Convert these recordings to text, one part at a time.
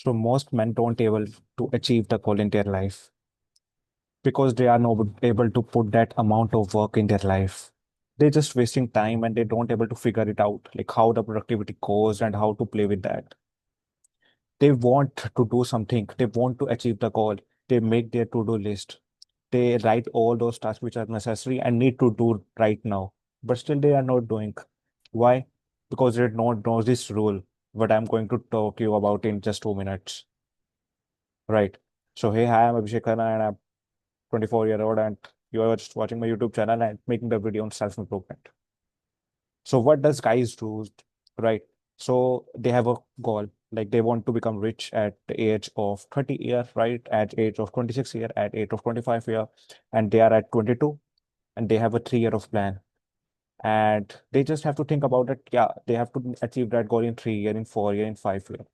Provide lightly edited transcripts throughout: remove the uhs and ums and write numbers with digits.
So most men don't able to achieve the goal in their life because they are not able to put that amount of work in their life. They're just wasting time and they don't able to figure it out, like how the productivity goes and how to play with that. They want to do something. They want to achieve the goal. They make their to-do list. They write all those tasks which are necessary and need to do right now. But still they are not doing. Why? Because they don't know this rule, what I'm going to talk you about in just 2 minutes. Right. So hey, hi, I'm Abhishek Khanna and I'm 24-year-old and you are just watching my YouTube channel and making the video on self-improvement. So what does guys do? Right. So they have a goal, like they want to become rich at the age of 30 year, right? At age of 26 year, at age of 25 year, and they are at 22 and they have a 3 year of plan. And they just have to think about it. Yeah, they have to achieve that goal in 3 year, in 4 year, in 5 year.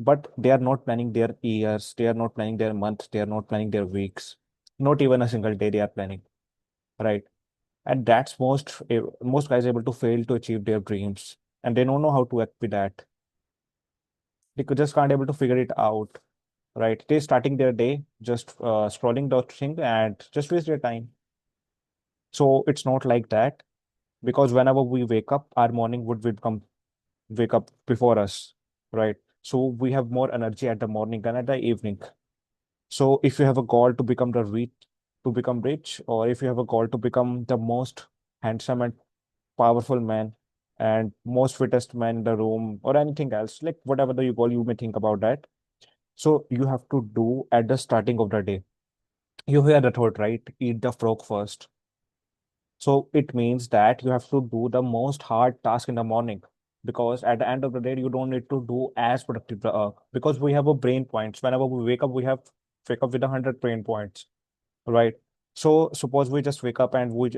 But they are not planning their years, they are not planning their months, they are not planning their weeks, not even a single day they are planning, right? And that's most guys able to fail to achieve their dreams, and they don't know how to act with that. They could just can't able to figure it out, right? They starting their day just scrolling the thing and just waste their time. So it's not like that, because whenever we wake up, our morning would become wake up before us, right? So we have more energy at the morning than at the evening. So if you have a goal to become rich, or if you have a goal to become the most handsome and powerful man and most fittest man in the room, or anything else, like whatever the goal you may think about that. So you have to do at the starting of the day. You hear the thought, right? Eat the frog first. So it means that you have to do the most hard task in the morning, because at the end of the day, you don't need to do as productive because we have a brain points. Whenever we wake up with 100 brain points, right? So suppose we just wake up and we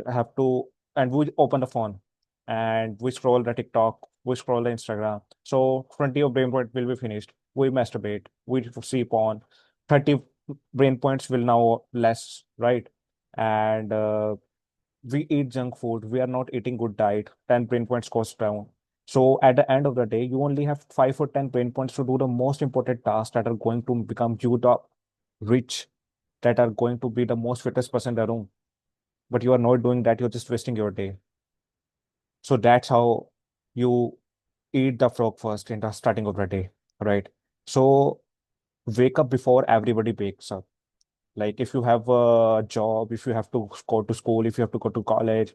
open the phone and we scroll the TikTok, we scroll the Instagram. So 20 of brain point will be finished. We masturbate, we see porn. 30 brain points will now less, right? And we eat junk food. We are not eating good diet. 10 brain points goes down. So at the end of the day, you only have 5 or 10 brain points to do the most important tasks that are going to become you the rich, that are going to be the most fittest person in the room. But you are not doing that. You're just wasting your day. So that's how you eat the frog first in the starting of the day, right? So wake up before everybody wakes up. Like if you have a job, if you have to go to school, if you have to go to college,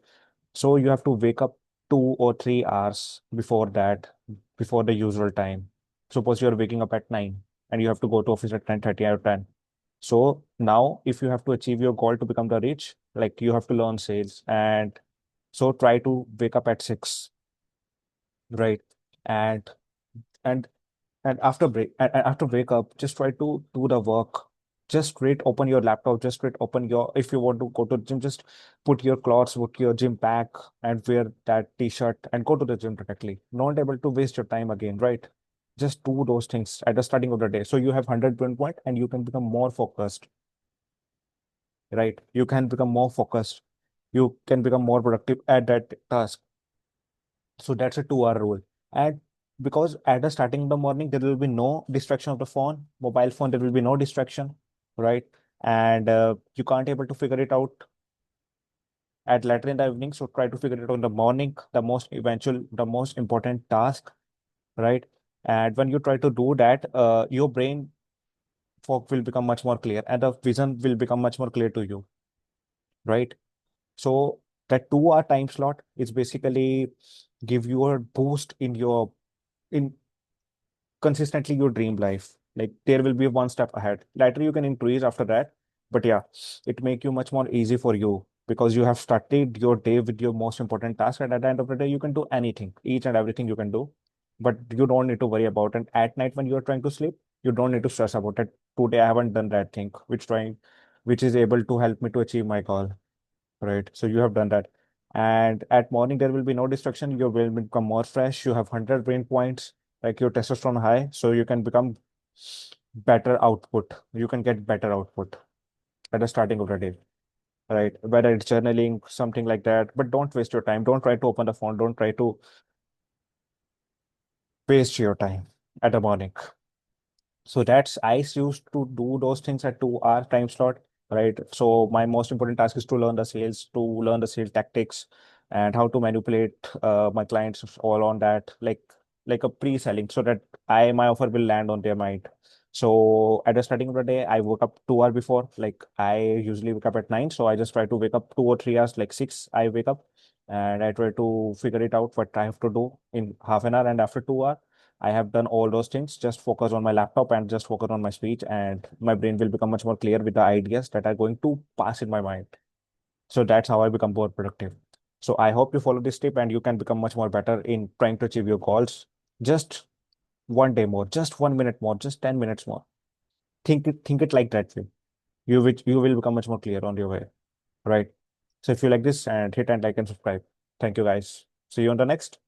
so you have to wake up 2 or 3 hours before that, before the usual time. Suppose you're waking up at 9 and you have to go to office at 10:30 or 10. So now if you have to achieve your goal to become the rich, like you have to learn sales, and so try to wake up at 6, right? And and and after wake up, just try to do the work. Just straight open your laptop, just straight open your, if you want to go to gym, just put your clothes, put your gym pack and wear that t-shirt and go to the gym directly. Not able to waste your time again, right? Just do those things at the starting of the day, so you have 100 point and you can become more focused, right? You can become more focused, you can become more productive at that task. So that's a 2 hour rule. And because at the starting of the morning, there will be no distraction of the phone, mobile phone, there will be no distraction, right? And you can't able to figure it out at later in the evening. So try to figure it out in the morning, the most important task, right? And when you try to do that, your brain fog will become much more clear and the vision will become much more clear to you, right? So that 2 hour time slot is basically give you a boost in consistently your dream life. Like there will be one step ahead. Later you can increase after that. But yeah, it make you much more easy for you because you have started your day with your most important task. And at the end of the day, you can do anything, each and everything you can do. But you don't need to worry about it. At night when you're trying to sleep, you don't need to stress about it. Today I haven't done that thing, which is able to help me to achieve my goal. Right. So you have done that. And at morning, there will be no distraction. Your brain will become more fresh. You have 100 brain points, like your testosterone high. So you can become better output. You can get better output at the starting of the day, right? Whether it's journaling, something like that. But don't waste your time. Don't try to open the phone. Don't try to waste your time at the morning. So that's I used to do those things at 2 hour time slot, right? So my most important task is to learn the sales, to learn the sales tactics and how to manipulate my clients all on that, like a pre-selling, so that my offer will land on their mind. So at the starting of the day, I woke up 2 hour before. Like I usually wake up at 9, so I just try to wake up 2 or 3 hours, like 6. I wake up and I try to figure it out what I have to do in half an hour, and after 2 hours I have done all those things. Just focus on my laptop and just focus on my speech, and my brain will become much more clear with the ideas that are going to pass in my mind. So that's how I become more productive. So I hope you follow this tip and you can become much more better in trying to achieve your goals. Just one day more, just 1 minute more, just 10 minutes more. Think it like that way. You will become much more clear on your way, right? So if you like this, and hit and like and subscribe. Thank you guys. See you on the next.